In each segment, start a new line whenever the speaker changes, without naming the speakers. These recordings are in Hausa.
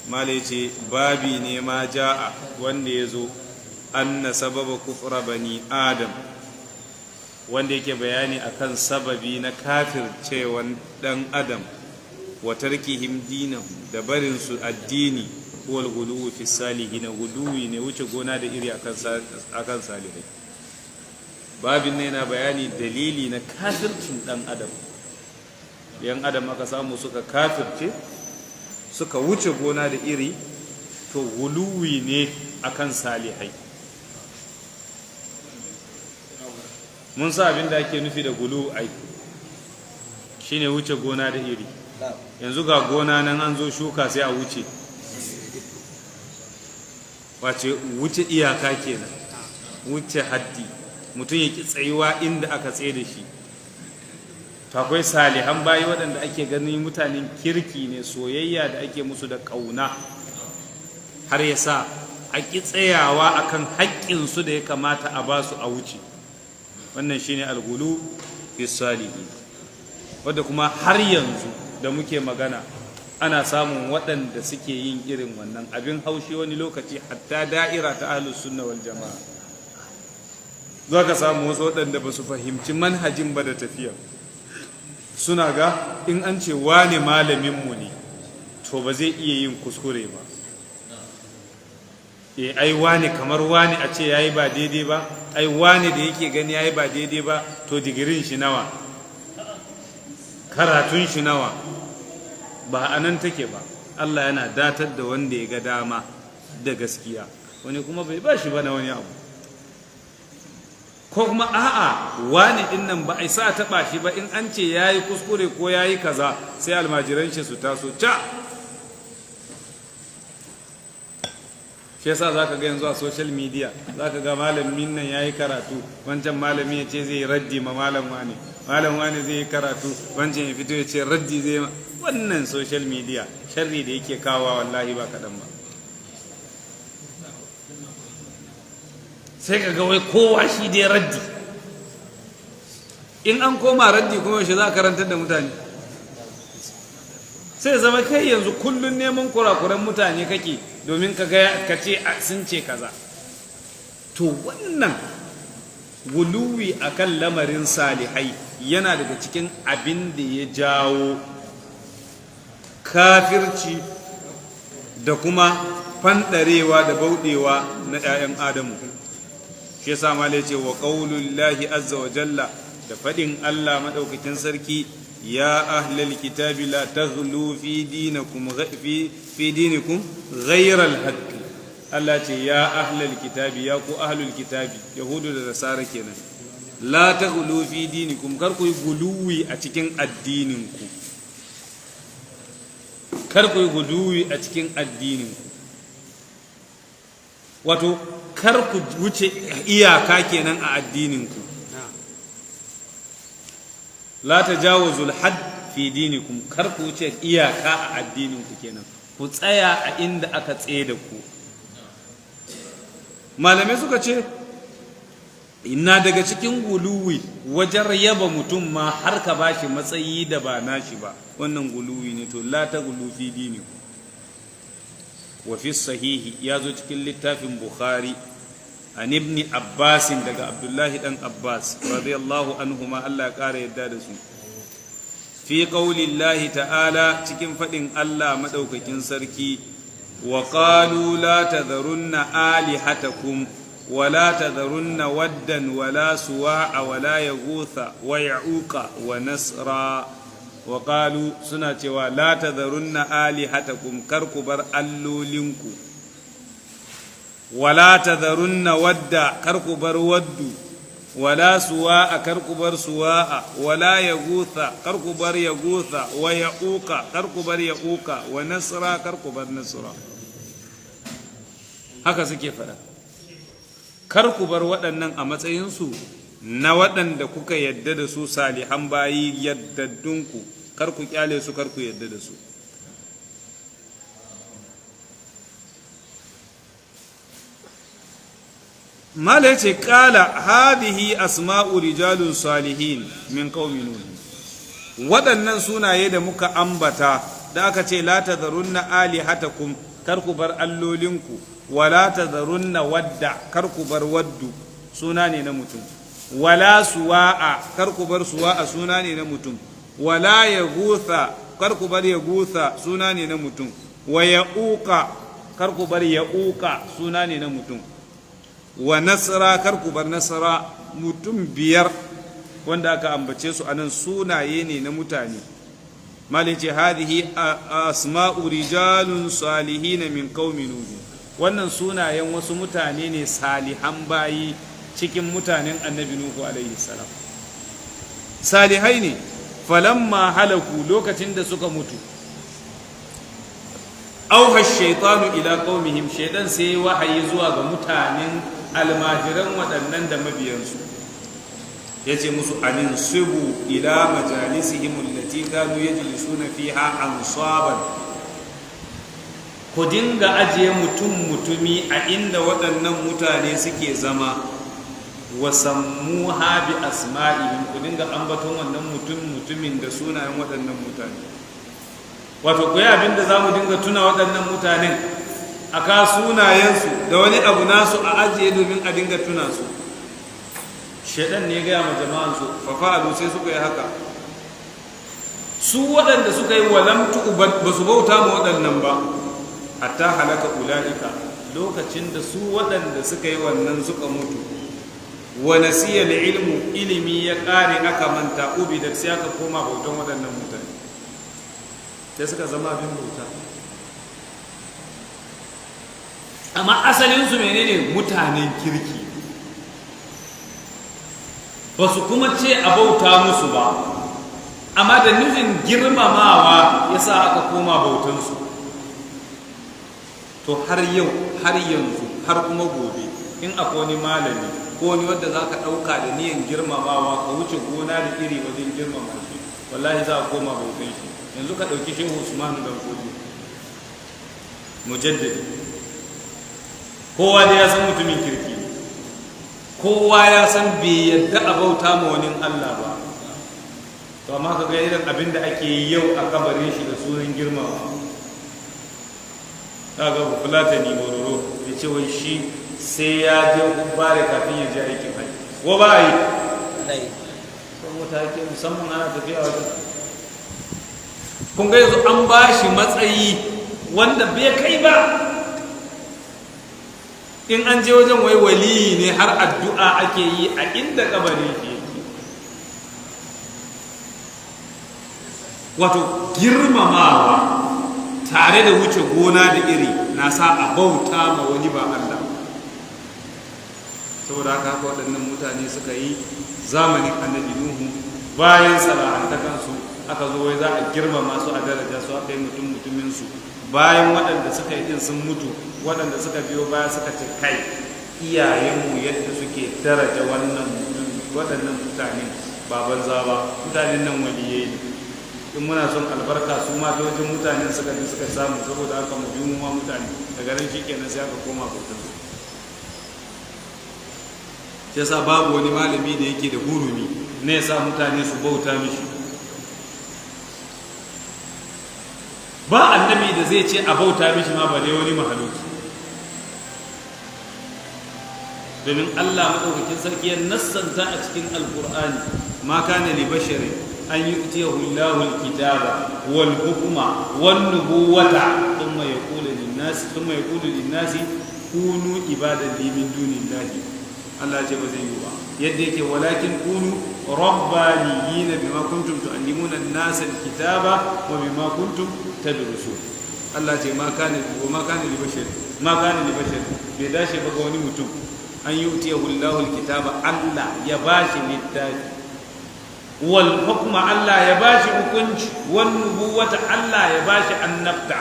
malai ce babi ne ma ja'a wanda ya zo anna sababa kufra bani adam, wanda yake bayani akan sababi na kafircewan dan adam wa tarkihim dinahu da barin su addini wal ghuluwi fi salihin, ghuluwi ne wuce gona da iri akan salihai. Babin ne na bayani dalili na kafircin dan adam. Yan adam aka samu suka kafirce suka wuce gona da iri, to ghuluwi ne akan salihai. Mun sa abin da ake nufi da gulu ai shine wuce gona da iri. Yanzu ga gona nan an zo shuka sai a wuce, wace wuce iyaka kenan, wuce haddi, mutum yake tsayuwa inda aka tsaye da shi. To akwai salihan bayi waɗanda ake ganin mutanen kirki ne, soyayya da ake musu da ƙauna har ya sa a ƙi tsayawa akan haƙƙinsu da ya kamata a ba su a wuce. Wannan shine al-ghulu fi salihin, wanda kuma har yanzu da muke magana ana samun waɗanda suke yin irin wannan abin haushi. Wani lokaci hatta da'ira ta ahlus sunna wal jama'a za ka samu wasu waɗanda ba su fahimci manhajin ba da tafiya, suna ga in an ce wane malaminmu ne to ba zai iya yin kuskure ba. Ai wane kamar wane a ce yayi ba daidai ba, ai wane da yake gani yayi ba daidai ba, to digirin shi nawa, karatun shi nawa. Ba anan take ba. Allah yana datar da wanda ya ga dama da gaskiya, wani kuma bai ba shi ba na wani abu. Ko kuma a'a wane din nan ba a sa taɓa shi ba, in an ce yayi kuskure ko yayi kaza sai almajiran shi su taso ca. Shi yasa zaka ga yanzu a social media zaka ga malamin nan yayi karatu, wancan malami ya ce zai raddi ma malam wani zai yi karatu, wancan ya fito ya ce raddi zai ma. Wannan social media sharri da yake kawo wallahi ba kaɗan ba. Sai ka ga wai kowa shi dai raddi. In an koma raddi kuma shi za a karantar da mutane. Sai zama kai yanzu kullun neman kurakuran mutane kake domin ka ce sun ce kaza. To wannan guluwi akan lamarin salihai yana daga cikin abin da ya jawo kafirci da kuma fandarewa da bauɗewa na 'ya'yan Adamu. Shi yasa malai ce wa qaulullahi azza wa jalla, da faɗin Allah madaukakin sarki, ya ahlal kitabi la taghlu fi dinikum ghayra al-haqq. Allah ce ya ahlal kitabi, ya ku ahlul kitabi, yahudu da nasara kenan, la taghlu fi dinikum, kar ku yi guluwi a cikin addininku, kar ku yi guluwi a cikin addininku. Wato kar ku wuce iyaka kenan a addininku. La tajawuzul hadd fi dinikum, kar ku wuce iyaka a addininku kenan, ku tsaya a inda aka tsaye da ku. Malamai suka ce ina daga cikin guluwi wajen yaba mutum ma har ka bashi matsayi da ba nashi ba, wannan guluwi ne. To la taghlu fi dinikum. Wa fi sahihi, ya zo cikin littafin Bukhari an ibn Abbas, daga Abdullahi dan Abbas radiyallahu anhuma, Allah ya kara yadda da su, fi qaulillahi ta'ala, cikin fadin Allah madaukakin sarki, wa qalu la tadharunna alihatakum wa la tadharunna waddan wa la suwa'a wa la yaghutha wa ya'uqa wa nasra. Wa qalu, suna cewa la tadharunna alihatakum, kar ku bar allolinku, wala tadharunna wadda, kar ku bar waddu, wala suwa'a, kar ku bar suwa'a, wala yaghutha, kar ku bar yaghutha, wa ya'uqa, kar ku bar ya'uqa, wa nasra, kar ku bar nasra. Haka suke fada. Kar ku bar waɗannan a matsayinsu na waɗanda kuka yadda da su salihan bayi yaddaddunku, kar ku kyale su, kar ku yadda da su. Mala yace qala hadhihi asma'u rijalun salihin min qaumi nuh, waɗannan sunaye da muka ambata da aka ce la tadharunna alihatakum, kar ku bar allolinku, wala tadharunna wadda, kar ku bar waddu, suna ne na mutum, wala suwa'a, kar ku bar suwa'a, suna ne na mutum, wala yaghutha, kar ku bar yaghutha, suna ne na mutum, wa ya'uqa, kar ku bar ya'uqa, suna ne na mutum, wa nasra, kar ku bar nasra. Mutum biyar wanda aka ambace su anan sunaye ne na mutane. malin ce hadhihi asma'u rijalun salihin min qaumi nuh, wannan sunayen wasu mutane ne salihan bayi cikin mutanen annabi nuhu alaihi salam. Salihai ne. Falamma halaku, lokacin da suka mutu, auha shaitanu ila qaumihim, shaitan sai wahayi zuwa ga mutanen almajiran waɗannan da mabiyansu, ya ce musu anin subu ila majalisihim allati kanu yajlisuna fiha ansaban, ku dinga ajiye mutumi a inda waɗannan mutane suke zama, wa sammuha bi asma'ihim, ku dinga ambaton wannan mutumin da sunayen waɗannan mutane. Wato ku yi abin da za mu dinga tuna waɗannan mutanen, a ka sunayensu da wani abu nasu a ajiye domin a dinga tuna su. Shaidan ne gaya ma jama'ansu, fafa'alu, sai suka yi haka. Su waɗanda suka yi walamtu ba su bauta ma waɗannan ba, hatta halaka ula'ika, lokacin da su waɗanda suka yi wannan suka mutu, wa nasiya ilmu, ilimi ya ƙare aka manta, ubidat, sai aka koma bautan waɗannan mutane, sai suka zama abin bauta. Amma asalinsu menene? Mutanen kirki, ba su kuma ce a bauta musu ba, amma da nufin girmamawa ya sa aka koma bautansu. To har yau, har yanzu, har kuma gobe, in akwai wani malami ko wani wanda za ka ɗauka da niyan girmamawa, ka wuce gona da iri wajen girmama shi, wallahi za a koma bautan shi. Yanzu ka ɗauki Shehu Usmanu dan Fodiyo, mujaddidi, kowa da ya san mutumin kirki, kowa ya san bai yadda a bauta ma wani Allah ba. To amma ka ga irin abin da ake yi yau a kabarin shi da sunan girmama. Ta ga Fulatani Bororo ya ce wai shi sai ya je kubbare kafin ya je aikin haji, ko ba a yi? Ko mutane musamman ana tafiya wajen. Kun ga yanzu an ba shi matsayi wanda bai kai ba. In an je wajen wai waliyi ne, har addu'a ake yi a inda kabari ke. Wato girmamawa tare da wuce gona da iri na sa a bauta ma wani ba Allah. Saboda haka waɗannan mutane suka yi zamanin annabi Nuhu, bayan sana'antakansu aka zo wai za a girmama su a daraja su, aka yi mutuminsu. Bayan waɗanda suka yi din sun mutu, waɗanda suka biyo baya suka ce kai, iyayenmu yadda suke daraja waɗannan mutane ba banza ba, mutanen nan waliyai ne. In muna son albarka, su ma dojin mutanen suka bi suka samu, saboda haka mu bi mu ma mutane, daga nan shi kenan sai aka koma bautar su. Shi yasa babu wani malami da yake da hurumi ne ya sa mutane su bauta mishi. Ba annabi da zai ce a bauta mishi ma ba dai wani mahaluki, domin Allah madaukakin sarki ya nassanta a cikin alqur'ani, ma kana li basharin an yu'tiyahu Allahu al-kitaba wal hukma wan nubuwata thumma yaqulu lin-nasi kunu ibadan li min dunillahi. Allah ce ba zai yi ba, yadda yake walakin kunu rabbaniyina bima kuntum tu'allimuna an-nasa al-kitaba wa bima kuntum tadrusun. Allah ce ma kana li bashar bai dace ba ga wani mutum an yu'tiyahu Allahu al-kitaba, Allah ya bashi littafi, wal hukma, Allah ya bashi hukunci, wan nubuwata, Allah ya bashi annabta,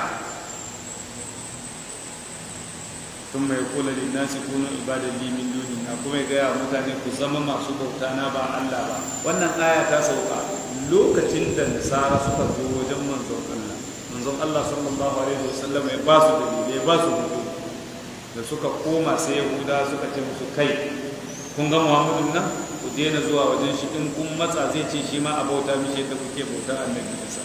thumma yaqulu lin-nasi kunu ibadan li min dunillah, kuma ya gaya mutane ku zama masu bauta na ba Allah ba. Wannan aya ta sauka lokacin da nasara suka zo wajen manzon Allah sallallahu alaihi wasallam, ya ba su dalilai, ya ba su hudu. Da suka koma sai Yahuda suka ce musu, kai, kun ga Muhammadun nan, ku daina zuwa wajen shi, in kun matsa zai ce shi ma a bauta mishi yadda kuke bauta annabi Isa.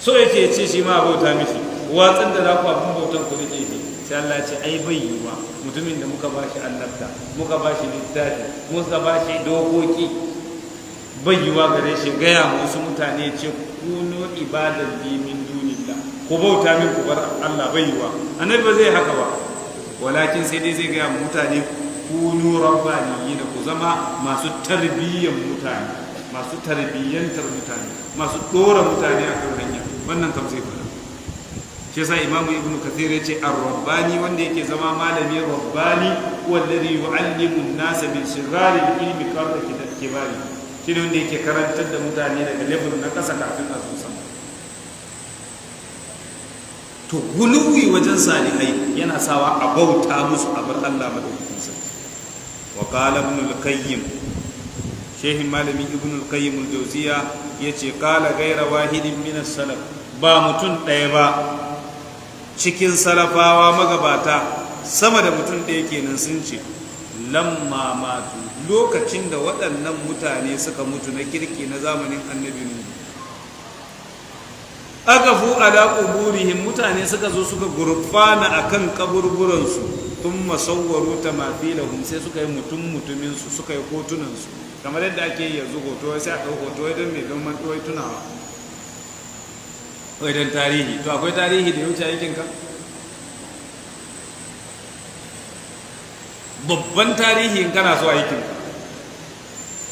So yake ce shi ma a bauta mishi, watsin da za ku abin bautan ku rike shi sai Allah ya ce ai bai yi wa mutumin da muka ba shi annabta muka ba shi littafi muka ba shi dokoki bai yi wa gare shi gaya wasu mutane ce kuno ibadan li min dunillah ku bauta min ku bar Allah bai yi wa annabi ba zai haka ba walakin sai dai zai gaya mutane kunu rabbaniyina ku zama masu tarbiyyar mutane masu tarbiyyantar mutane masu dora mutane a kan hanya wannan kam sai fara shi yasa imamu ibnu kathir yace ar-rabbani wanda yake zama malami rabbani wallazi yu'allimu an-nasa min shirari ilmi qabla kibari shi ne wanda yake karantar da mutane daga level na kasa kafin a zo sama to guluwi wajen salihai yana sawa a bauta musu a bar Allah madaukakin sarki wa qala ibn al-qayyim shehin malami ibn al-qayyim al-jawziya yace qala ghayra wahidin min as-salaf ba mutum ɗaya ba cikin salafawa magabata sama da mutum ɗaya kenan sun ce lamma matu lokacin da waɗannan mutane suka mutu na kirki na zamanin annabi nuhu agafu ala quburihim mutane suka zo suka gurfana akan kaburburansu thumma sawwaru tamathilahum sai suka yi mutumin su suka yi hotunan su kamar yadda ake yi yanzu hoto sai aka hoto idan mai don mantuwai tunawa wai don tarihi to akwai tarihi da ya wuce aikin ka babban tarihi in kana so aikin ka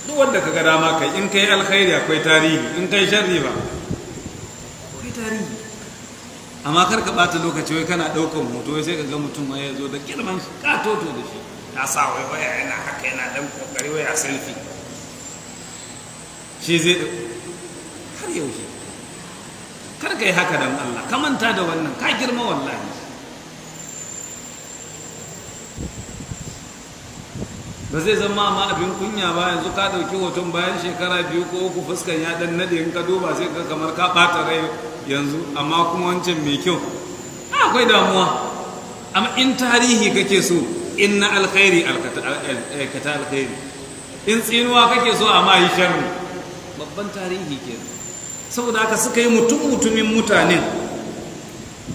duk wanda ka ga dama kai in kai alkhairi akwai tarihi in kai sharri ba akwai tarihi amma kar ka bata lokaci wai kana daukan hoto wai sai ka ga mutum ya zo da kirman shi katoto da shi ya sa wai waya yana haka yana dan kokari waya selfie shi zai har yaushe kar ka yi haka don Allah ka manta da wannan ka girma wallahi ba zai zama ma abin kunya ba yanzu ka ɗauki hoton bayan shekara 2 ko 3 fuskan ya ɗan nade in ka duba sai ka kamar ka ɓata rai yanzu amma kuma wancan mai kyau akwai damuwa amma in tarihi kake so in na alkhairi aikata alkhairi in tsinuwa kake so amma yi sharri babban tarihi ke saboda haka suka yi mutumin mutanen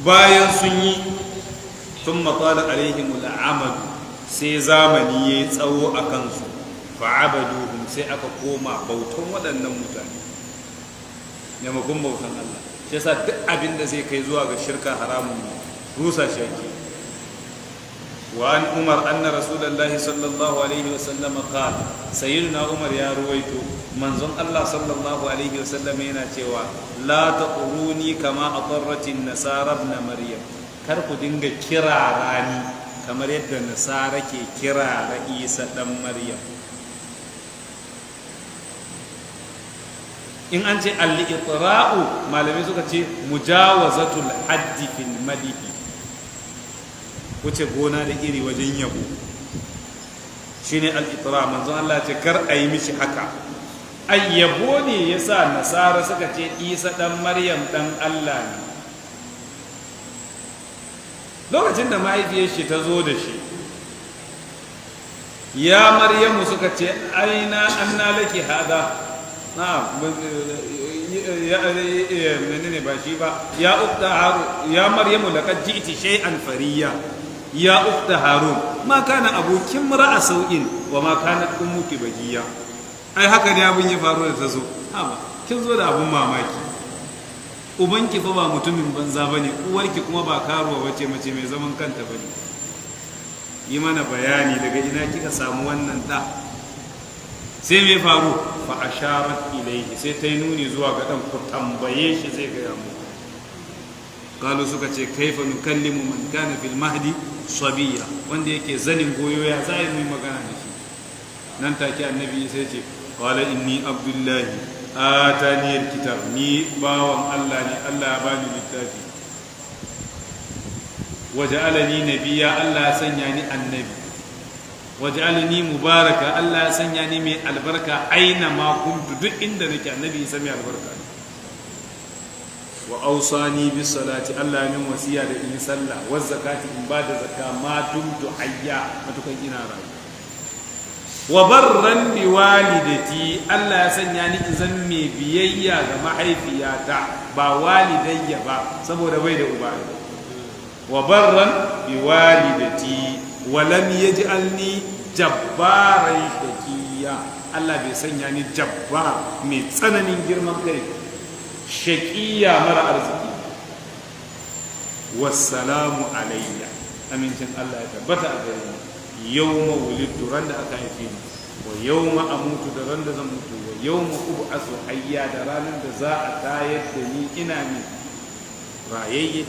bayan sun yi sun matsala alaihim al'amadu sai zamani ya yi tsawo a kansu fa'abaduhum sai aka koma bautan waɗannan mutane yamakon bautan Allah shi yasa duk abin da zai kai zuwa ga shirka haramun rusa shi ake وعن عمر أن رسول الله صلى الله عليه وسلم قال سيدنا عمر يا رويتو منزون الله صلى الله عليه وسلم yana cewa la taquruni kama adarrat an-nasara ibn maryam kar ku dinga kirarani kamar yadda nasara ke kirara Isa dan Maryam in an ce al-itra'u malamai suka ce mujawazatul haddi fil madihi wuce gona da iri wajen yabo shi ne al'itira manzon Allah ce kar a yi mishi haka ai yabo ne ya sa nasara suka ce Isa ɗan Maryam ɗan Allah ne lokacin da mahaifiyar shi ta zo da shi ya Maryamu suka ce aina anna laki hada na menene ba shi ba ya ukta haru ya Maryamu laqad ji'ti shay'an fariya ya ukta harun ma kana abokin ra'a sau'in wa ma kanat ummuki bagiya ai haka ne abin ya faru da tazo haba kin zo da abun mamaki ubanki fa ba mutumin banza bane uwarki kuma ba karuwa bace mace mai zaman kanta bane yi mana bayani daga ina kika samu wannan da sai me faru fa asharat ilayhi sai ta yi nuni zuwa ga dan ku tambaye shi zai ga mu kalu suka ce kaifa nukallimu man kana fil mahdi sabiya wanda yake zanin goyo ya zai mu magana da shi nan take annabi sai ce qala inni abdullahi atani alkitab ni bawan Allah ne Allah ya bani littafi waja'alani nabiyya Allah ya sanya ni annabi waj'alni mubaraka Allah ya sanya ni mai albarka aina ma kuntu duk inda nake annabi ya sami albarka wa awsani bis salati Allah ya min wasiya da in sallah wa zakati in ba da zakka ma dumtu hayya matukan ina rayu wa barran bi walidati Allah ya sanya ni in zan mai biyayya ga mahaifiyata ba walidayya ba saboda bai da uba wa barran bi walidati wa lam yaj'alni jabbaran shaqiya Allah bai sanya ni jabbar mai tsananin girman kai shaqiya mara arziki wassalamu alayya amincin Allah ya tabbata a gare ni yawma wulidtu ran da aka haife ni wa yawma amutu da ran da zan mutu wa yawma ub'asu hayya da ranar da za a tayar da ni ina ni rayayye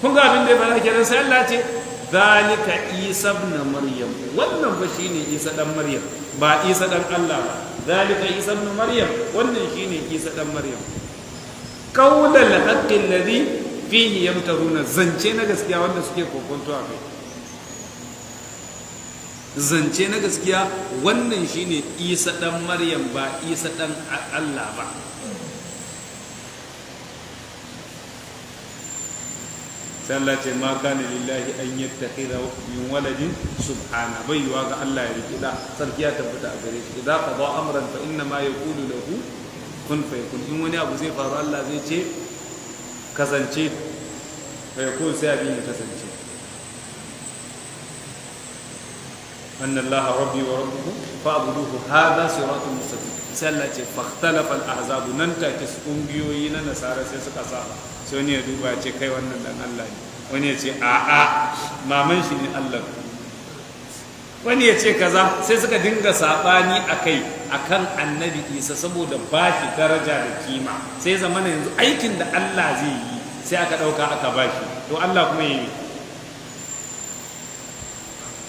kun ga abin da ya fara kenan sai Allah ce zalika isa ibn maryam wannan fa shine isa dan maryam ba isa dan Allah ba zalika isa ibn maryam wannan shine isa dan maryam qaulul haqqi alladhi fihi yamtaruna zance na gaskiya wanda suke kokonto a kai zance na gaskiya wannan shine isa dan maryam ba isa dan Allah ba sai Allah ce ma kana lillahi an yattakhidha min waladin subhana bai yiwa ga Allah ya riki da sarki ya tabbata a gare shi idan qada amran fa inna ma yaqulu lahu kun fayakun in wani abu zai faru Allah zai ce kasance fayakun sai abin ya kasance anna Allah rabbi wa rabbukum fa'buduhu hadha siratun mustaqim sai Allah ce fakhtalafa al-ahzab nan take kungiyoyi na nasara sai suka saba sai wani ya duba ce kai wannan dan Allah ne wani ya ce a'a maman shi ne Allah wani ya ce kaza sai suka dinga sabani akan annabi Isa saboda ba shi daraja da kima sai zamana yanzu aikin da Allah zai yi sai aka dauka aka bashi to Allah kuma yi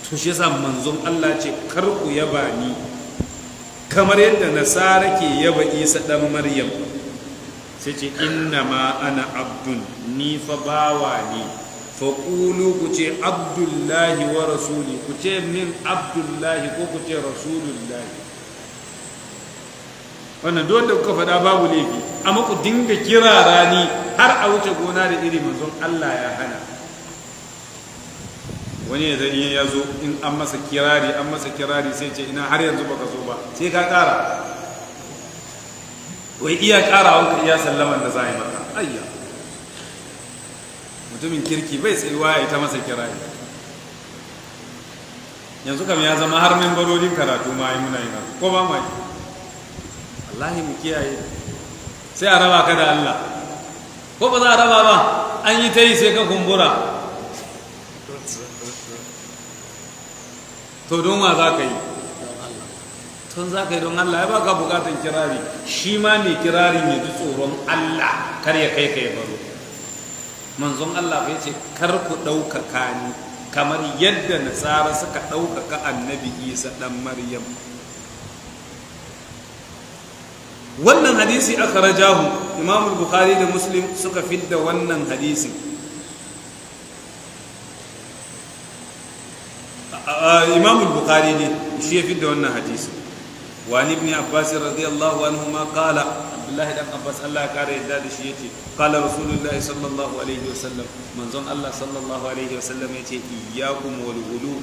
to shi yasa manzon Allah ce kar ku yaba ni kamar yadda nasara ke yaba Isa dan Maryam sai ce inna ma ana abdun ni fa bawa ne fa qulu ku ce abdullahi wa rasuli ku ce min abdullahi ko ku ce rasulullahi wannan duk wanda kuka faɗa babu laifi amma ku dinga kira rani har a wuce gona da iri manzon Allah ya hana wani ya zo in an masa kirari sai ce ina har yanzu baka zo ba sai ka ƙara wai iya ƙara wanka iya sallaman da za a yi maka ayya mutumin kirki bai tsayuwa ya ita masa kirari yanzu kam ya zama har membarorin karatu ma yi muna yi ko ba ma yi wallahi mu kiyaye sai a raba ka da Allah ko ba za a raba ba an yi ta yi sai ka kumbura to don wa za ka yi tun za ka yi don Allah ya baka bukatan kirari shi ma mai kirari mai ji tsoron Allah kar ya kai ka ya baro manzon Allah bai ce kar ku ɗaukaka ni kamar yadda nasara suka ɗaukaka annabi Isa ɗan Maryam wannan hadisi akhrajahu Imam Bukhari da Muslim suka fidda wannan hadisi Imam Bukhari ne shi ya fidda wannan hadisi وعن ابن عباس رضي الله عنهما قال عبد الله بن عباس الله كاره يداد شي يتي قال رسول الله صلى الله عليه وسلم منزون الله صلى الله عليه وسلم يتي iyyakum wal ghulu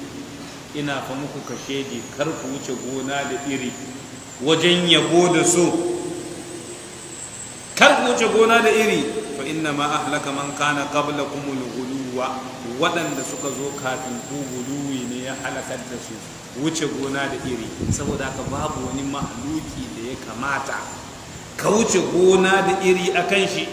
ina fa muku kashedi kar ku wuce gona da iri wajen yabo da so kar ku wuce gona da iri fa inna ma ahlaka man kana qablakum al ghuluwa wadanda suka zo kafin ku guluwi ne ya halakar da su wuce gona da iri saboda haka babu wani mahluki da ya kamata ka wuce gona da iri a kan shi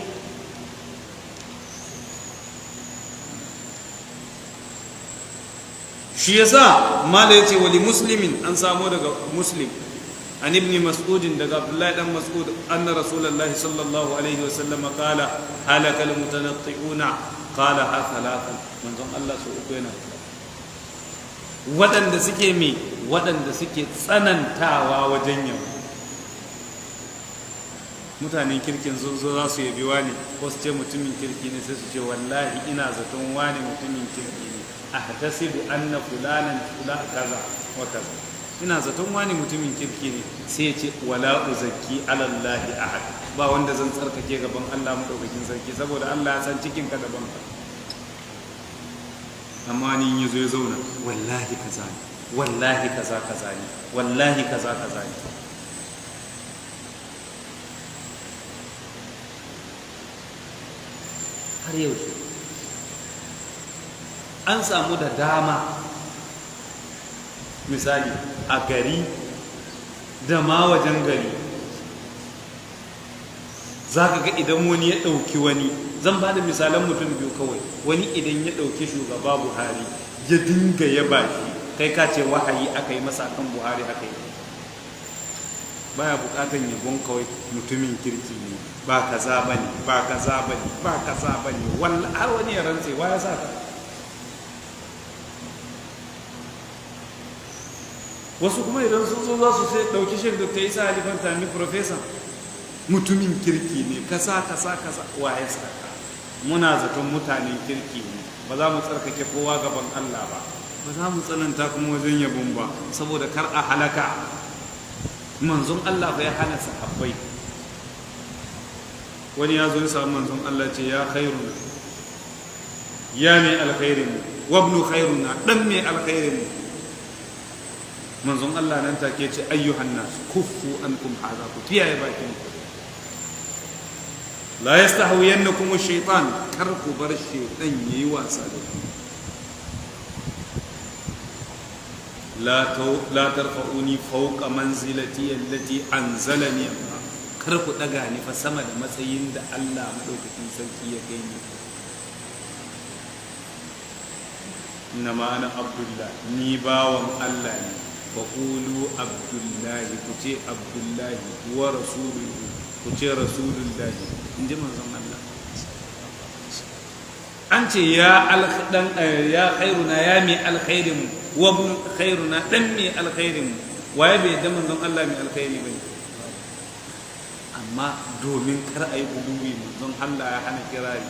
shi yasa mala yace wali muslimin an samu daga muslim an ibn mas'ud daga abdullahi dan mas'ud anna rasulullahi sallallahu alaihi wasallam qala halakal mutanatti'una qala ha thalathan manzon Allah su uku yana waɗanda suke me waɗanda suke tsanantawa wajen yau mutanen kirkin zo za su yabi wani ko su ce mutumin kirki ne sai su ce wallahi ina zaton wani mutumin kirki ne ahtasibu anna fulanan fula kaza wa kaza ina zaton wani mutumin kirki ne sai ya ce wala uzakki ala allahi ahad ba wanda zan tsarkake gaban Allah madaukakin sarki saboda Allah ya san cikin ka daban ka amma ni in yazo ya zauna wallahi kaza ne wallahi kaza kaza ne wallahi kaza kaza ne. har yau an samu da dama misali a gari da ma wajen gari za ka ga idan wani ya ɗauki wani, zan ba da misalan mutum biyu kawai, wani idan ya ɗauki shugaba Buhari ya dinga ya baki kai ka ce wahayi aka yi masa kan Buhari aka yi, baya bukatan yabon kawai mutumin kirki ne ba kaza bane ba kaza bane ba kaza bane wallahi har wani ya rantse wa ya saka. wasu kuma idan sun zo za su sai dauki Sheikh Dr. Isa Ali Fantami professor mutumin kirki ne kaza kaza kaza wa ya saka. muna zaton mutanen kirki ne ba za mu tsarkake kowa gaban Allah ba za mu tsananta kuma wajen yabon ba saboda kar a halaka. manzon Allah bai hana sahabbai, wani ya zo ya samu manzon Allah ce ya khairuna ya mai alkhairin wa ibn khairuna dan mai alkhairin. manzon Allah nan take ce ayyuhan nas kuffu ankum hadha, ku kiyaye bakin ku, la yastahwiyannakum ash-shaytan, kar ku bar shaytan yayi wasa da ku. la tarfa'uni fawqa manzilati allati anzalani, kar ku daga ni fa sama da matsayin da Allah madaukakin sarki ya kai ni. innama ana abdullah, ni bawan Allah ne, fa qulu abdullahi, ku ce abdullahi wa rasuluhu, ku ce rasulullahi, inji manzon Allah. an ce ya khairuna ya mai alkhairin wa ibn khairuna dan mai alkhairin, waye bai da manzon Allah mai alkhairi bane, amma domin kar ayi guduwi manzon Allah ya hana kirari.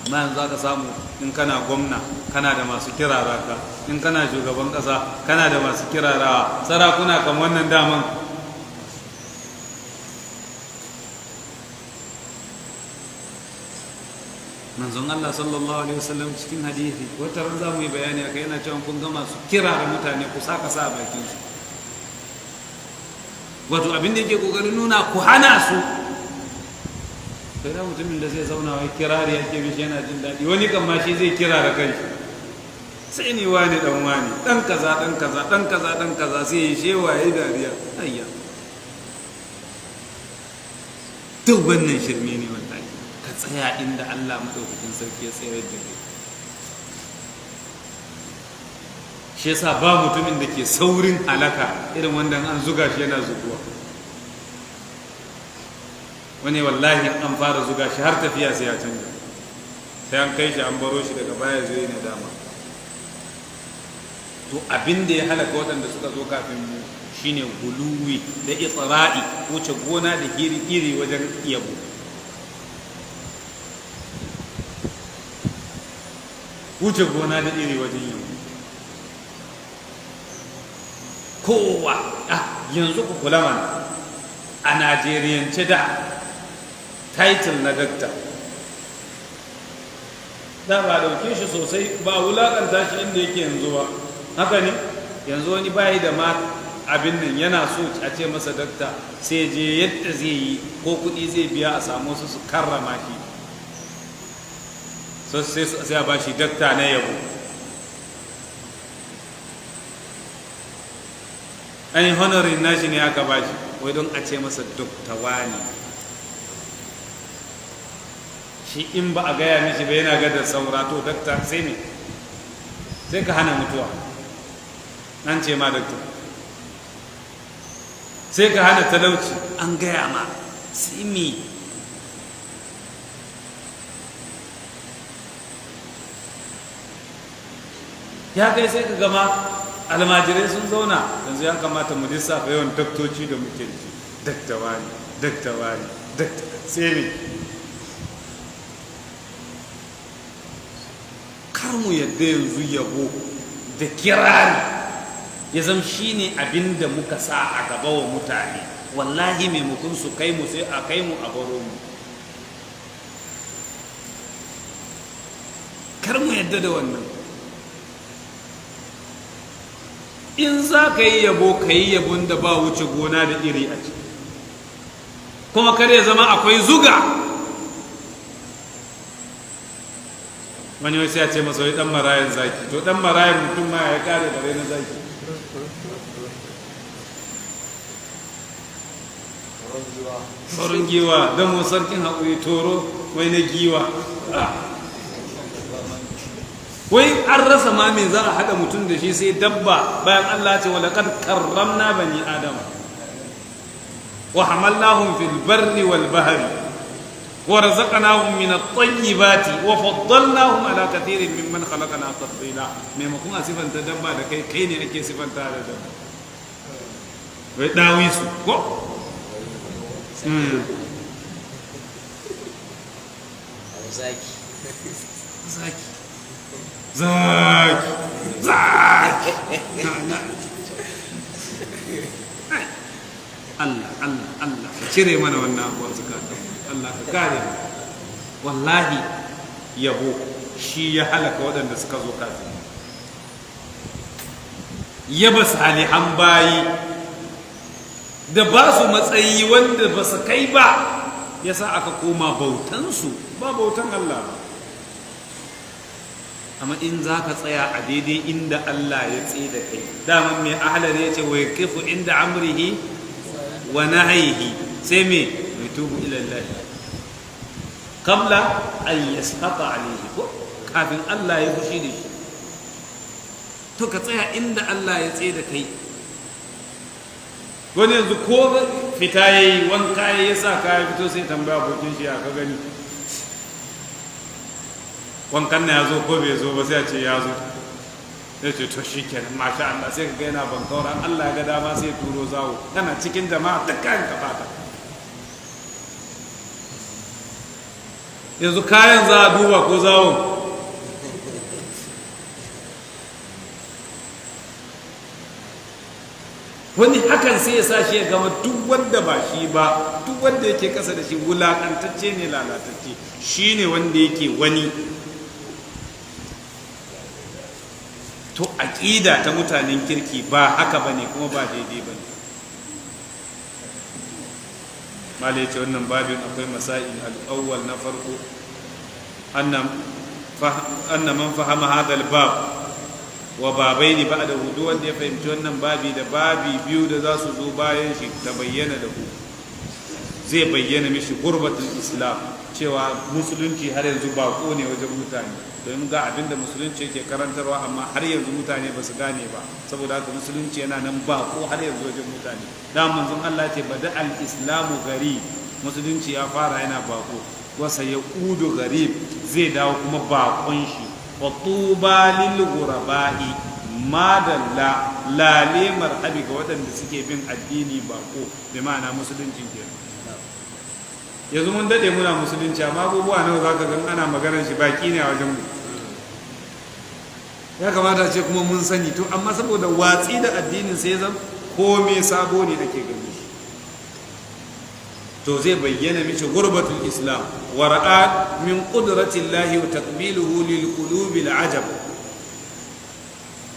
amma yanzu aka samu in kana gwamna kana da masu kirara ka, in kana shugaban kasa kana da masu kirarawa, sarakuna kan wannan daman manzon Allah sallallahu alaihi wasallam cikin hadisi wata ran za mu yi bayani akai, yana cewa kun ga masu kira da mutane ku saka sa bakin su, wato abin da yake kokarin nuna ku hana su. sai da mutumin da zai zauna wai kirari yake bishi yana jin daɗi, wani kan ma shi zai kira da kanshi, sai ni wani dan wani dan kaza dan kaza dan kaza dan kaza, sai ya shewa yayi dariya. ayya duk wannan shirme ne wallahi. ka tsaya inda Allah madaukakin sarki ya tsayar da kai. shi yasa ba mutumin da ke saurin halaka irin wanda an zuga shi yana zuguwa. wani wallahi an fara zuga shi har tafiya sai ya canja, sai an kai shi an baro shi daga baya zai na dama. to abin da ya halaka waɗanda suka zo kafin mu shine guluwi da itsra'i, wuce gona da iri wajen yabo. wuce gona da iri wajen yabo kowa. yanzu ku kula mana, a Najeriyance da title na dakta da ba dauke shi sosai, ba wulakanta shi inda yake yanzu ba. haka ne, yanzu wani bayi da ma abin nan yana so a ce masa dakta, sai je yadda zai yi ko kuɗi zai biya a samu su karrama shi, sai a ba shi dakta na yabo. an yi honorin nashi ne aka ba shi wai don a ce masa dokta wani. shi in ba a gaya mishi ba yana ga da saura, to dakta sai ne, sai ka hana mutuwa. an ce ma dakta, sai ka hana talauci, an gaya ma sai me. ya kai sai ka gama almajirai sun zauna, yanzu ya kamata mu lissafa yawan daktoci da muke da shi, dakta wani dakta wani dakta, sai ne. kar mu yadda yanzu yabo da kirari ya zama shine abin da muka sa a gaba wa mutane. wallahi maimakon su kai mu sai a kai mu a baro mu. kar mu yadda da wannan. In za ka yi yabo ka yi yabon da ba wuce gona da iri a ciki, kuma kar ya zama akwai zuga. Wani wasu ya ce masa wai dan marayan zaki, to dan marayan mutum ma ya kare da na zaki. Tsoron giwa don mu sarkin haƙuri toro wai na giwa. Wai an rasa ma me za a haɗa mutum da shi sai dabba, bayan Allah ce walaƙad karramna bani adam wa hamalnahum fil barri wal bahri wa razaqnahum min at-tayyibati wa faddalnahum ala kathirin mimman khalaqna tafdila. Maimakon a sifanta dabba da kai ne ake sifanta da dabba. Wai dawi su ko
zaki
Allah ka cire mana wannan abuwa zukatan, Allah ka kare mu. Wallahi yabo shi ya halaka waɗanda suka zo kafin. Yaba salihan bayi da ba su matsayi wanda ba su kai ba yasa aka koma bautansu, ba bautan Allah ba. Amma in za ka tsaya a daidai inda Allah ya tsaye da kai, daman mai ahalar ya ce wa kifu inda amrihi wa nahyihi, sai me mai tubu ila Allah qabla an yasqata alayhi, ko kafin Allah ya fushi da shi. To ka tsaya inda Allah ya tsaye da kai. Wani yanzu ko fita yayi wanka ya sa kaya fito sai tambaya abokin shi ya ka gani, wankan na ya zo ko bai zo ba, sai a ce ya zo, sai ce to shi kenan masha Allah, sai ka ga yana bankauran Allah ya ga dama sai turo zawo, kana cikin jama'a duk kayan ka bata. Yanzu kayan za a duba ko zawon? Wani hakan sai ya sa shi ya gama duk wanda ba shi ba, duk wanda yake kasa da shi wulakantacce ne, lalatacce, shi ne wanda yake wani. To aƙida ta mutanen kirki ba haka ba ne, kuma ba daidai ba ne. Mala ya ce wannan babin akwai masa'il. al'awwal na farko anna man fahama hadal bab wa babai ne ba da hudu, wanda ya fahimci wannan babi da babi biyu da za su zo bayan shi ta bayyana da ku, zai bayyana mishi gurbatul islam, cewa musulunci har yanzu bako ne wajen mutane, domin ga abin da musulunci yake karantarwa amma har yanzu mutane ba su gane ba, saboda haka musulunci yana nan bako har yanzu wajen mutane. Da manzon Allah ce bada al-islamu gari, musulunci ya fara yana bako, wasa ya udu garib, zai dawo kuma bakon shi. wa tuba lil ghuraba'i, madalla lale marhabi ga waɗanda suke bin addini bako, bi ma'ana musulunci ke. Yanzu mun dade muna musulunci amma abubuwa nawa zaka ga ana maganar shi baki ne a wajen mu. Ya kamata ce kuma mun sani, to amma saboda watsi da addinin sai zan komai sabo ne ake gani shi. To zai bayyana mishi gurbatul islam wa ra'a min qudratillahi wa taqbiluhu lil qulubi al ajab,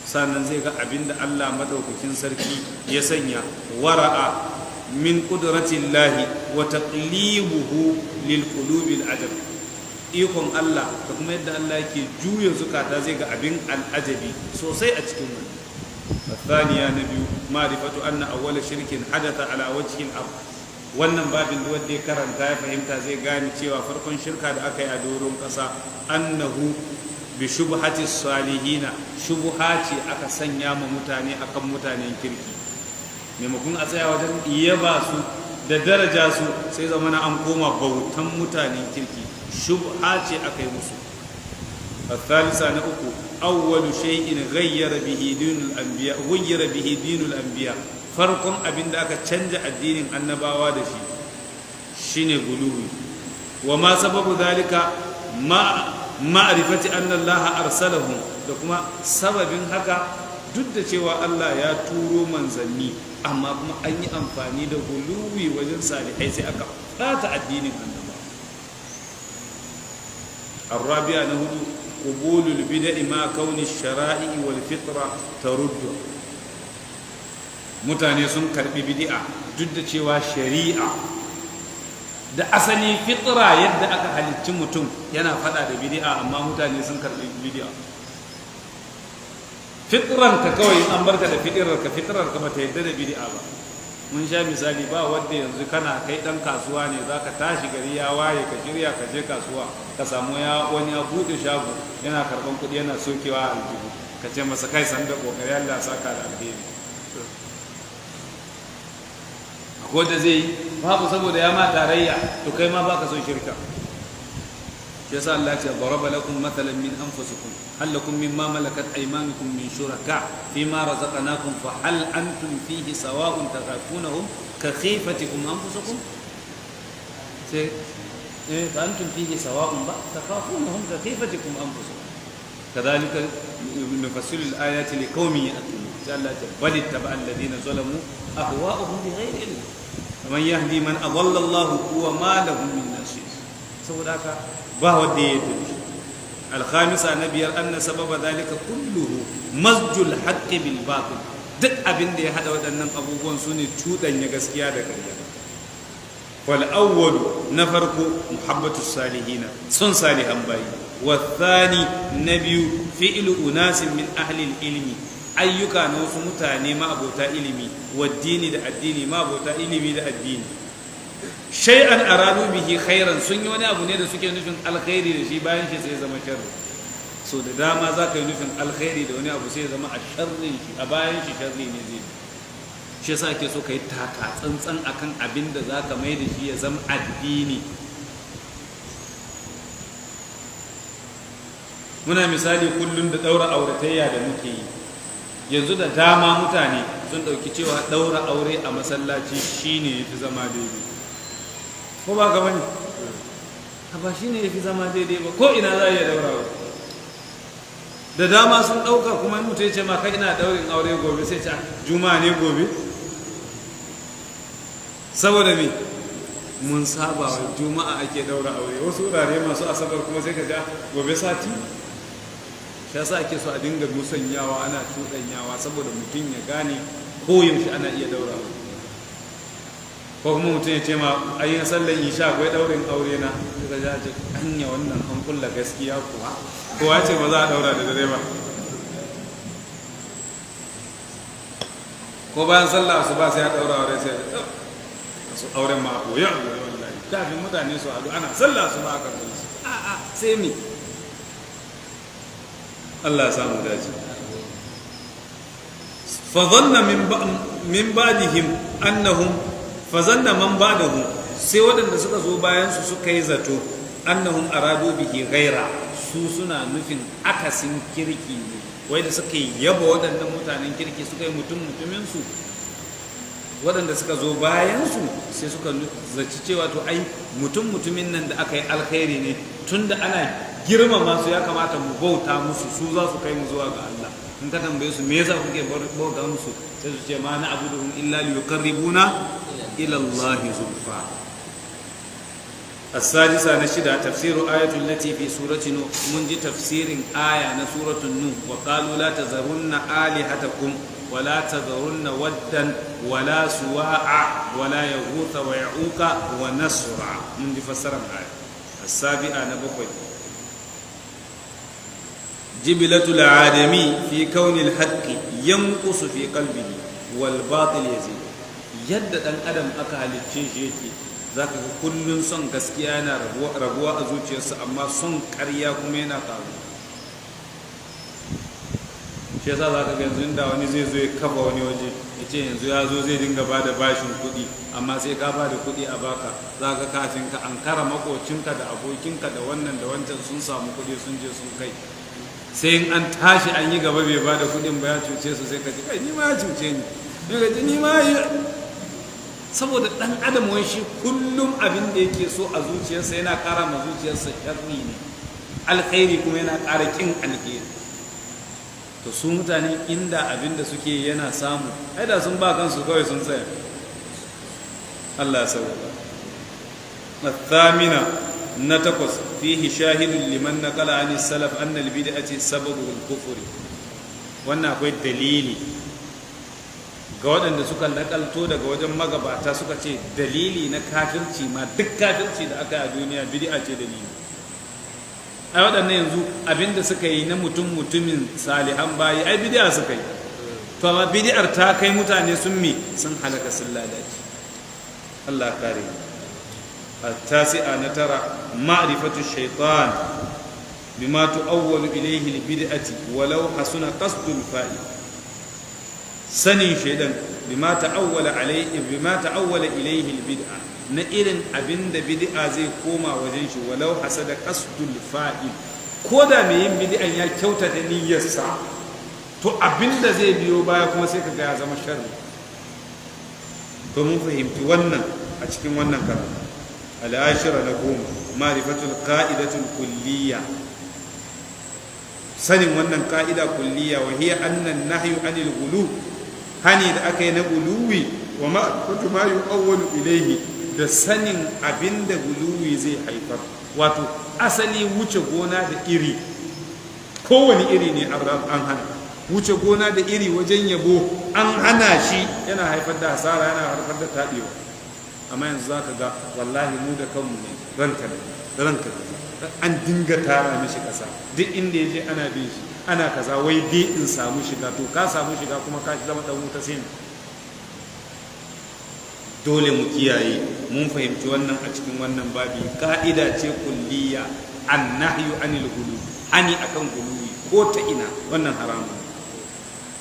sannan zai ga abinda Allah madaukakin sarki ya sanya. Wa ra'a min qudratillahi wa taqlibuhu lil qulubi al ajab, ikon Allah da kuma yadda Allah yake juya zukata, zai ga abin al'ajabi sosai a cikin wannan. الثانية نبي معرفة أن أول شرك حدث على وجه الأرض. wannan babin da wanda ya karanta ya fahimta zai gane cewa farkon shirka da aka yi a doron ƙasa annahu bi shubhati salihina, shubha ce aka sanya ma mutane akan mutanen kirki, maimakon a tsaya wajen yaba su da daraja su sai zamana an koma bautan mutanen kirki, shubha ce aka yi musu. الثالثة نأكو أول شيء غير به دين الأنبياء farkon abin da aka canja addinin annabawa da shi shine guluwi. Wa ma sababu zalika ma'rifati anna Allah arsalahum, da kuma sababin haka duk da cewa Allah ya turo manzanni amma kuma an yi amfani da guluwi wajen salihai sai aka fata addinin annabawa. الرابعة نهض qubulul bid'i ma kauni shara'i wal fitra taruddu. Mutane sun karbi bid'a duk da cewa shari'a da asali fitra yadda aka halicci mutum yana fada da bid'a, amma mutane sun karbi bid'a. Fitran ka kawai an barka da fitrar ka bata yadda da bid'a ba. Mun sha misali, ba wanda yanzu kana kai dan kasuwa ne zaka tashi gari ya waye ka shirya ka je kasuwa ka samu wani ya bude shago yana karban kuɗi yana sokewa a aljihu ka ce masa kai san da kokari Allah saka da alheri. Ko da zai babu, saboda ya ma tarayya to kai ma baka son shirka. yasa Allah ya ce daraba lakum mathalan min anfusikum hal lakum mimma malakat aymanukum min shuraka fima razaqnakum fa hal antum fihi sawa'un takhafunahum ka khifatikum anfusakum sai fa antum fihi sawa'un ba takhafunahum ka khifatikum anfusakum kadhalika nufassilu al-ayati liqaumin ya'qilun. Allah ya bal ittaba alladhina zalamu ahwa'uhum bighayri ilm man yahdi man adalla Allah wa ma lahum min nasir. Saboda haka ba wanda ya yi alkhamisa na biyar anna sababa zalika kulluhu masjul haqqi bil batil. Duk abin da ya hada waɗannan abubuwan su ne cuɗanya gaskiya da ƙarya. wal awwal na farko muhabbatu salihina, son salihan bayi. wa thani na biyu fi'lu unasin min ahli ilmi, ayyuka na wasu mutane ma abota ilimi, wa dini da addini ma abota ilimi da addini. Shay'an aradu bihi khairan, sun yi wani abu ne da suke nufin alkhairi da shi, bayan shi sai zama sharri. So da dama za ka yi nufin alkhairi da wani abu sai zama a sharrin shi, a bayan shi sharri ne zai. Shi yasa ake so ka yi taka tsantsan akan abin da za ka mai da shi ya zama addini. Muna misali kullum da ɗaura auratayya da muke yi. Yanzu da dama mutane sun ɗauki cewa ɗaura aure a masallaci shine yafi zama daidai. Ko ba ka bane? Ba shi ne ya fi zama daidai ba, ko ina za a iya daura aure. Da dama sun ɗauka, kuma mutum ya ce ma kai ina ɗaurin aure gobe, sai ce juma'a ne gobe. Saboda me mun saba wa juma'a ake ɗaura aure, wasu wurare masu asabar kuma sai ka ja gobe sati. Shi yasa ake so a dinga musanyawa, ana cuɗanyawa, saboda mutum ya gane koyaushe ana iya ɗaura aure. Ko kuma mutum ya ce ma ayyin sallan isha akwai daurin aure na, daga ja ce hanya wannan an kulla gaskiya kuwa, kowa ce ba za a daura da dare ba. Ko bayan sallah su ba sai ya daura aure, sai su auren ma a koya wallahi, kafin mutane su haɗu ana sallah su ba aka kai a sai mi. Allah ya samu dace. Fa dhanna min ba'dihim annahum fazanna man ba'dahu, sai waɗanda suka zo bayan su suka yi zato annahum aradu bihi ghaira, su suna nufin akasin kirki ne. Wai da suka yaba waɗannan mutanen kirki, suka yi mutumin su, waɗanda suka zo bayan su sai suka zaci cewa to ai mutumin nan da aka yi alkhairi ne, tunda ana girmama su ya kamata mu bauta musu, su za su kai mu zuwa ga Allah. In ka tambaye su me yasa kuke bauta musu, sai su ce ma na abuduhum illa liyuqarribuna ila Allah zulfa. السادسة نشدة تفسير آية التي في سورة نوح. منجي تفسير آية سورة نوح. وقالوا لا تذرن آلهتكم ولا تذرن ودا ولا سواع ولا يغوث ويعوق ونسرا. منجي فسر الآية. السابعة نبقي جبلة العالمي في كون الحق ينقص في قلبه والباطل يزيد. yadda ɗan adam aka halicce shi yake, za ka ga kullum son gaskiya yana rabuwa a zuciyarsa, amma son ƙarya kuma yana ƙaru. Shi yasa za ka ga yanzu inda wani zai zo ya kafa wani waje ya ce yanzu ya zo zai dinga ba da bashin kuɗi, amma sai ka ba da kuɗi a baka, za ka kafin ka ankara makocinka da abokinka da wannan da wancan sun samu kuɗi sun je sun kai, sai in an tashi an yi gaba bai ba da kuɗin ba ya cuce su, sai ka ce kai ni ma ya cuce ni, ni ma ya. Saboda ɗan adam wai shi kullum abin da yake so a zuciyarsa yana ƙara ma zuciyarsa sharri ne, alkhairi kuma yana ƙara ƙin alkhairi. To su mutane inda abin da suke yana samu, ai da sun ba kansu kawai sun tsaya. Allah ya sauka. Athamina na takwas fihi shahidun liman naqala an salaf anna al-bid'ati sababu al-kufri wannan akwai dalili ga waɗanda suka nakalto daga wajen magabata suka ce dalili na kafirci ma duk kafirci da aka yi a duniya bid'a ce dalili. Ai waɗannan yanzu abinda suka yi na mutumin salihan bayi ai bid'a suka yi, to amma bid'ar ta kai mutane sun halaka sun lalace. Allah kare mu. التاسعة نترى معرفة الشيطان بما تؤول إليه البدعة ولو حسن قصد الفائل سني شيطان بما تأول إليه البدعة نئرن أبند بدعة زي كوما وجنش ولو حسن قصد الفائل كودا مين بدعة يا كوتا نيسا to abinda zai biyo baya kuma sai ka ga ya zama sharri. To mun fahimci wannan a cikin wannan karatu. العاشرة نقوم معرفة القاعدة الكلية سنن wannan قاعدة كلية وهي أن النهي عن الغلو hani da aka yi na guluwi wa ma'rifatu ma yu'awwalu ilayhi da sanin abinda guluwi zai haifar, wato asali wuce gona da iri kowane iri ne an hana. Wuce gona da iri wajen yabo an hana shi, yana haifar da hasara, yana haifar da taɓewa. Amma yanzu za ka ga wallahi mu da kanmu ne ranka an dinga tara mishi ƙasa duk inda ya je ana bin shi ana kaza wai dai in samu shiga. To ka samu shiga kuma ka zama ɗan wuta sai dole mu kiyaye. Mun fahimci wannan a cikin wannan babi ka'ida ce kulliya annahyu anil ghulu, hani akan guluwi ko ta ina wannan haramun.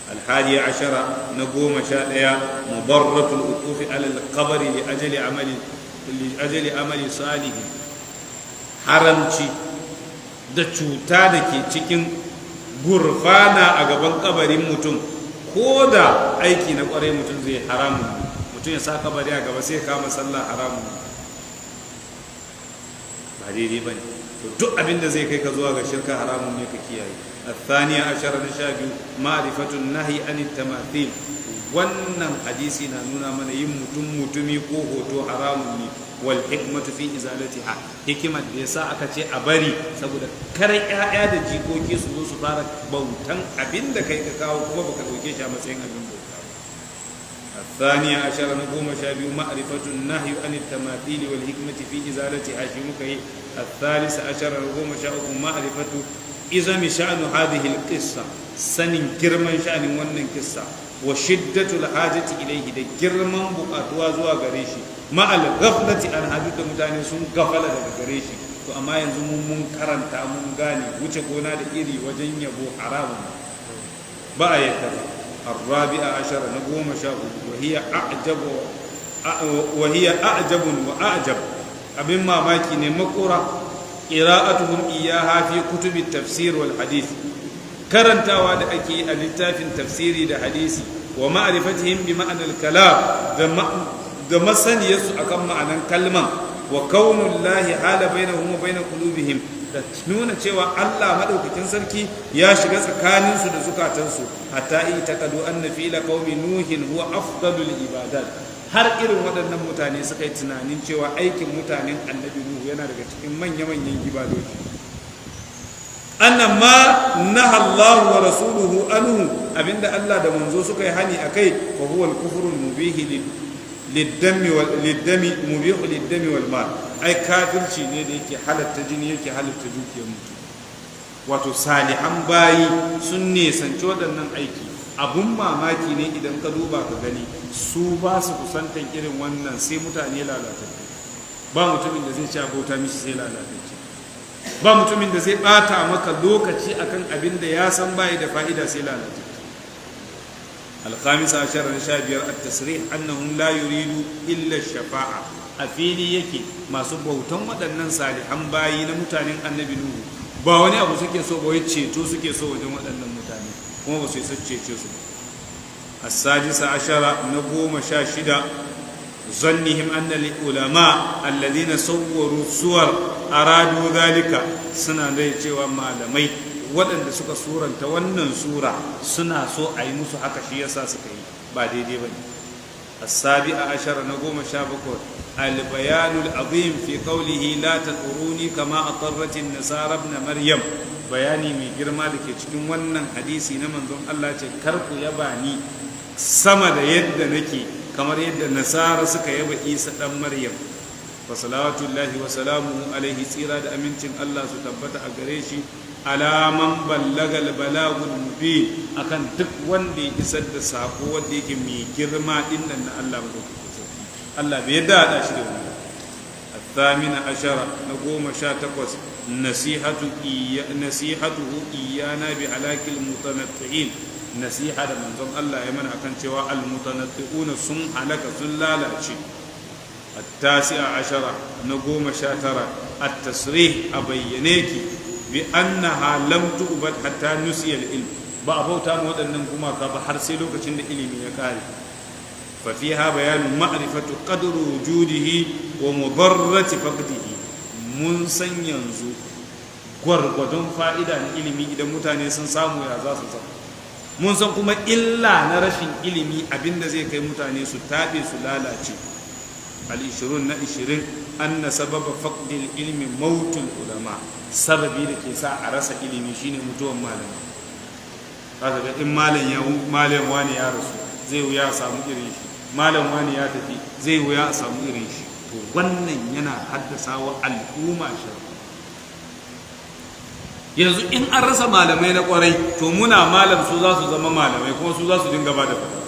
الحادي عشر نقوم شادية مضرة الوقوف على القبر لأجل عمل صالح haramci da cuta da ke cikin gurfana a gaban kabarin mutum ko da aiki na kwarai mutum zai haramun. Mutum ya sa kabari a gaba sai kama sallah haramun, ba daidai ba ne. To duk abin da zai kai ka zuwa ga shirka haramun ne ka kiyaye. الثانية عشر نشابه معرفة النهي عن التماثيل wannan hadisi na nuna mana yin mutumi ko hoto haramun ne. Wal hikmatu fi izalatiha, hikimar da yasa aka ce a bari saboda kar ƴaƴa da jikoki su zo su fara bautan abin da kai ka kawo kuma baka dauke shi a matsayin abin bauta. الثانية عشر نقوم شابه معرفة النهي عن التماثيل والحكمة في إزالتها شمكه. الثالث عشر نقوم شابه معرفة izami sha'anu hadhihi alqissa, sanin girman sha'anin wannan kissa wa shiddatul hajati ilayhi, da girman buƙatuwa zuwa gare shi, ma'al ghaflati an hadu da mutane sun gafala daga gare shi. To amma yanzu mun karanta mun gane wuce gona da iri wajen yabo haramun ba a yadda ba. الرابعة عشر نقوم شابه وهي أعجب وأعجب abin mamaki ne makura. qira'atuhum iyyaha fi kutubi tafsir wal hadith, karantawa da ake a littafin tafsiri da hadisi, wa ma'rifatihim bi ma'anal kalam, da masaniyarsu akan ma'anan kalman, wa kaunullahi hala bainahum wa bain qulubihim, da nuna cewa Allah madaukakin sarki ya shiga tsakaninsu da zukatansu, hatta itaqadu anna fi'la qaumi nuhin huwa afdalul ibadat. Har irin waɗannan mutane suka yi tunanin cewa aikin mutanen annabi Nuhu yana daga cikin manya-manyan ibadoji. Annan ma naha Allah wa rasuluhu anhu, abinda Allah da manzo suka yi hani akai, fa huwa al-kufru al-mubihi lid-dami wal mal. Ai kafirci ne da yake halatta jini, yake halatta dukiyar mutum. Wato salihan bayi sun nesanci waɗannan aiki. Abun mamaki ne idan ka duba ka gani su ba su kusantan irin wannan sai mutane lalatattu. Ba mutumin da zai ci abota mishi sai lalatacce, ba mutumin da zai bata maka lokaci akan abin da ya san bai da fa'ida sai lalatacce. الخامس عشر نشابير التصريح أنهم لا يريدوا إلا الشفاعة. أفيني يكي ما سبوا تم ودنن صالحان باي نمتانين النبي نوح ba wani abu suke so ba, wai ceto suke so wajen waɗannan mutane, kuma ba su isa cece su ba. as-sadisa ashara na 16 zannihim anna al-ulama alladhina sawwaru suwar aradu dhalika, suna da cewa malamai waɗanda suka suranta wannan sura suna so a yi musu haka, shi yasa suka yi, ba daidai ba ne. as-sabi'a ashara na 17 al-bayanul azim fi qawlihi la taturuni kama atarrat an-nasara ibn maryam. Bayani mai girma da ke cikin wannan hadisi na manzon Allah ce kar ku yaba ni sama da yadda nake kamar yadda nasara suka yaba Isa dan Maryam. Wa salawatullahi wa salamuhu alaihi, tsira da amincin Allah su tabbata a gare shi, alaman ballagal balagul mubin, akan duk wanda ya isar da sako wanda yake mai girma din nan na Allah madaukakin sarki. Allah bai yadda hada shi da wani. الثامنة عشرة نقوم شاتقوس نصيحته إيانا بهلاك المتنطعين. نصيحة من زم الله يمنع كان شواء المتنطعون سم هلك سلالة شيء. التاسعة عشرة نقوم شاترة التصريح أبينيك بأنها لم تؤبد حتى نسي العلم. بأبو تامود أن نقوم كبحرسلوك شند إلمي يكاري. ففيها بيان معرفة قدر وجوده ومضرة فقده. mun san yanzu gwargwadon fa'ida na ilimi idan mutane sun samu ya za su samu. Mun san kuma illa na rashin ilimi abinda zai kai mutane su taɓe su lalace. al-20 na 20 anna sababa faqdil ilmi mautul ulama. Sababi da ke sa a rasa ilimi shine mutuwan malami. Kaga in malam wani ya rasu zai wuya a samu irin shi, malam wani ya tafi zai wuya a samu irin shi. To wannan yana haddasa wa al'umma shar. Yanzu in an rasa malamai na kwarai to muna malam su za su zama malamai kuma su za su dinga ba da fata,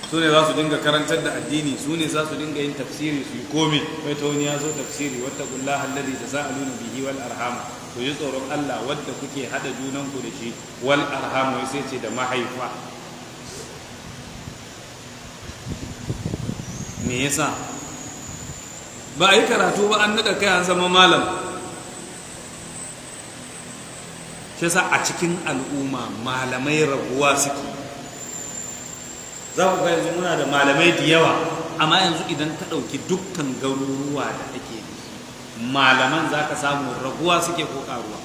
su ne za su dinga karantar da addini, su ne za su dinga yin tafsiri su yi komai. Wai ta wani ya zo tafsiri wata kullaha alladhi tasaaluna bihi wal arham, ku ji tsoron Allah wadda kuke hada junanku da shi, wal arham wai sai ce da mahaifa. Me yasa ba a yi karatu ba an naɗa kai an zama malam? Shi yasa a cikin al'umma malamai raguwa suke. Za ku ga yanzu muna da malamai da yawa, amma yanzu idan ka ɗauki dukkan garuruwa da ake da shi, malaman za ka samu raguwa suke ko ƙaruwa.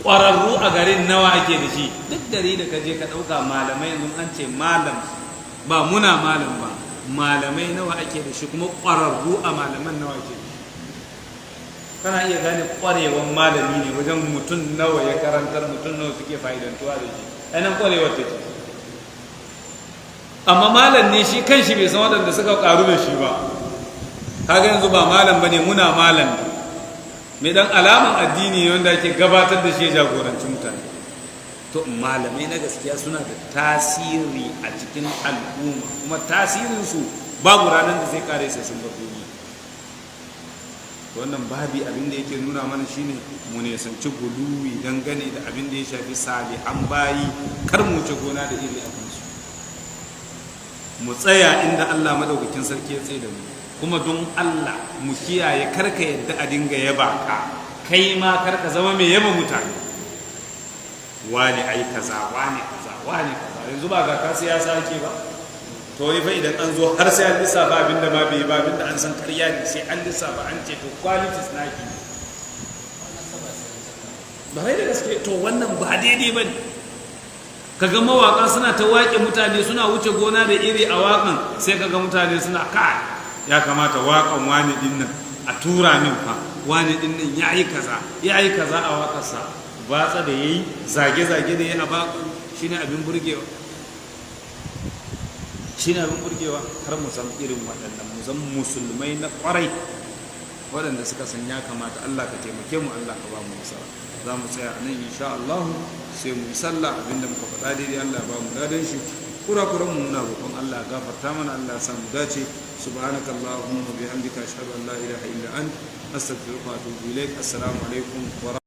Ƙwararru a garin nawa ake da shi? Duk gari da ka je ka ɗauka malamai yanzu an ce malam, ba muna malam ba, malamai nawa ake da shi, kuma ƙwararru a malaman nawa ake da shi. Kana iya gane ƙwarewan malami ne wajen mutum nawa ya karantar, mutum nawa suke fa'idantuwa da shi, ainihin ƙwarewar ta ce. Amma malam ne shi kan shi bai san waɗanda suka ƙaru da shi ba. Kaga yanzu ba malam ba ne, muna malam ne, mai ɗan alaman addini ne wanda ake gabatar da shi ya jagoranci mutane. To malamai na gaskiya suna da tasiri a cikin al'umma, kuma tasirinsu babu ranar da zai kare sai sun bar duniya. Wannan babi abin da yake nuna mana shine mu nisanci guluwi dangane da abin da ya shafi salihan bayi, kar mu wuce gona da iri a kansu. Mu tsaya inda Allah madaukakin sarki ya tsaye da mu, kuma don Allah mu kiyaye karka yadda a dinga yaba ka, kai ma karka zama mai yaba mutane. Wani ai kaza, wani kaza, wani kaza. Yanzu ba ga ka siyasa ake ba, to wai fa idan an zo har sai an lissafa abinda ma bai ba, abinda an san karya ne sai an lissafa an ce to qualities naki ba wai da gaske. To wannan ba daidai ba ne. Kaga mawaka suna ta waƙe mutane, suna wuce gona da iri a waƙan, sai kaga mutane suna kai ya kamata waƙan wani din nan a tura min fa, wani din nan yayi kaza a waƙarsa. Batsa da yayi, zage-zage da yayi a baƙon shine abin burgewa. Har mu san irin waɗannan, mu san musulmai na ƙwarai waɗanda suka san ya kamata. Allah ka taimake mu, Allah ka ba mu nasara. Za mu tsaya nan insha Allah, sai mu yi sallah. Abinda muka faɗa daidai Allah ba mu dadan shi, kurakuran mu muna roƙon Allah ya gafarta mana, Allah ya sa mu dace. Subhanakallahumma wa bihamdika ashhadu an la ilaha illa anta astaghfiruka wa atubu ilaik. Assalamu alaikum wa